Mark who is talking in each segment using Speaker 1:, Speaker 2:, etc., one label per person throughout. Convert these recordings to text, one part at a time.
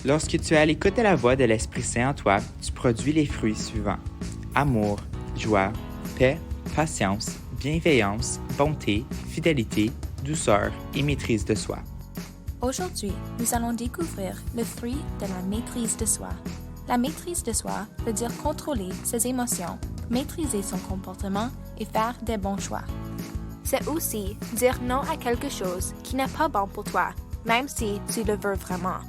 Speaker 1: Lorsque tu es à l'écoute de la voix de l'Esprit Saint en toi, tu produis les fruits suivants: amour, joie, paix, patience, bienveillance, bonté, fidélité, douceur et maîtrise de soi.
Speaker 2: Aujourd'hui, nous allons découvrir le fruit de la maîtrise de soi. La maîtrise de soi veut dire contrôler ses émotions, maîtriser son comportement et faire des bons choix.
Speaker 3: C'est aussi dire non à quelque chose qui n'est pas bon pour toi, même si tu le veux vraiment.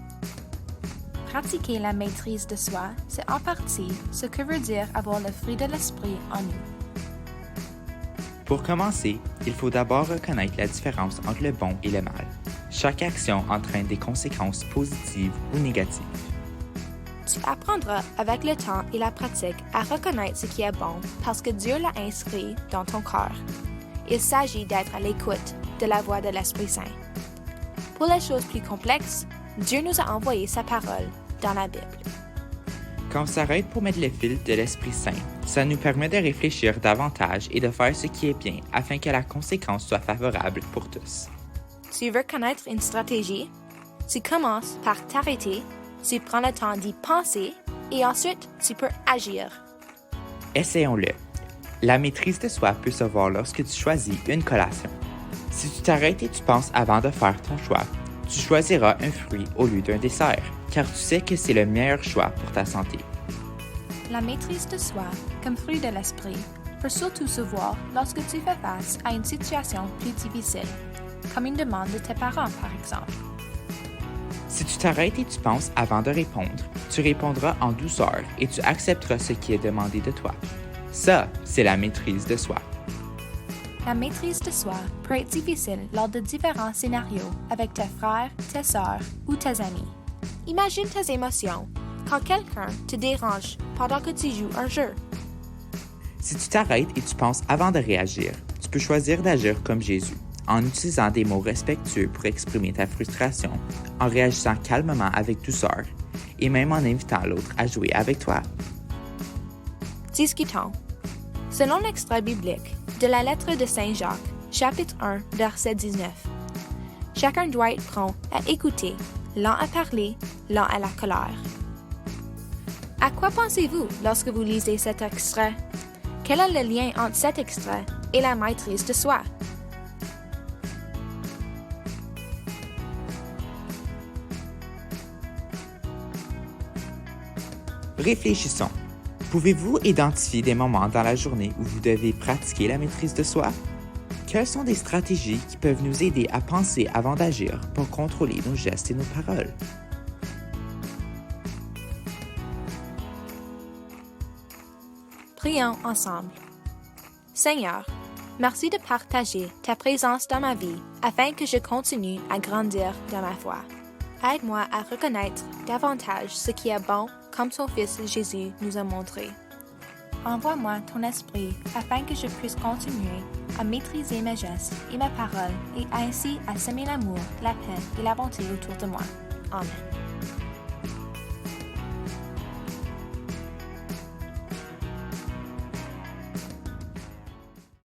Speaker 2: Pratiquer la maîtrise de soi, c'est en partie ce que veut dire avoir le fruit de l'esprit en nous.
Speaker 1: Pour commencer, il faut d'abord reconnaître la différence entre le bon et le mal. Chaque action entraîne des conséquences positives ou négatives.
Speaker 3: Tu apprendras avec le temps et la pratique à reconnaître ce qui est bon parce que Dieu l'a inscrit dans ton cœur. Il s'agit d'être à l'écoute de la voix de l'Esprit Saint. Pour les choses plus complexes, Dieu nous a envoyé sa parole dans la Bible.
Speaker 1: Quand on s'arrête pour mettre le fil de l'Esprit Saint, ça nous permet de réfléchir davantage et de faire ce qui est bien afin que la conséquence soit favorable pour tous.
Speaker 3: Tu veux connaître une stratégie? Tu commences par t'arrêter, tu prends le temps d'y penser et ensuite tu peux agir.
Speaker 1: Essayons-le. La maîtrise de soi peut se voir lorsque tu choisis une collation. Si tu t'arrêtes et tu penses avant de faire ton choix, tu choisiras un fruit au lieu d'un dessert, car tu sais que c'est le meilleur choix pour ta santé.
Speaker 2: La maîtrise de soi, comme fruit de l'esprit, peut surtout se voir lorsque tu fais face à une situation plus difficile, comme une demande de tes parents par exemple.
Speaker 1: Si tu t'arrêtes et tu penses avant de répondre, tu répondras en douceur et tu accepteras ce qui est demandé de toi. Ça, c'est la maîtrise de soi.
Speaker 2: La maîtrise de soi peut être difficile lors de différents scénarios avec tes frères, tes sœurs ou tes amis.
Speaker 3: Imagine tes émotions quand quelqu'un te dérange pendant que tu joues un jeu.
Speaker 1: Si tu t'arrêtes et tu penses avant de réagir, tu peux choisir d'agir comme Jésus, en utilisant des mots respectueux pour exprimer ta frustration, en réagissant calmement avec douceur et même en invitant l'autre à jouer avec toi.
Speaker 3: Discutons. Selon l'extrait biblique de la lettre de Saint Jacques, chapitre 1, verset 19, chacun doit être prompt à écouter, lent à parler, lent à la colère. À quoi pensez-vous lorsque vous lisez cet extrait? Quel est le lien entre cet extrait et la maîtrise de soi?
Speaker 1: Réfléchissons. Pouvez-vous identifier des moments dans la journée où vous devez pratiquer la maîtrise de soi? Quelles sont des stratégies qui peuvent nous aider à penser avant d'agir pour contrôler nos gestes et nos paroles?
Speaker 3: Prions ensemble. Seigneur, merci de partager ta présence dans ma vie afin que je continue à grandir dans ma foi. Aide-moi à reconnaître davantage ce qui est bon comme ton Fils Jésus nous a montré.
Speaker 2: Envoie-moi ton esprit afin que je puisse continuer à maîtriser mes gestes et mes paroles et ainsi à semer l'amour, la paix et la bonté autour de moi.
Speaker 3: Amen.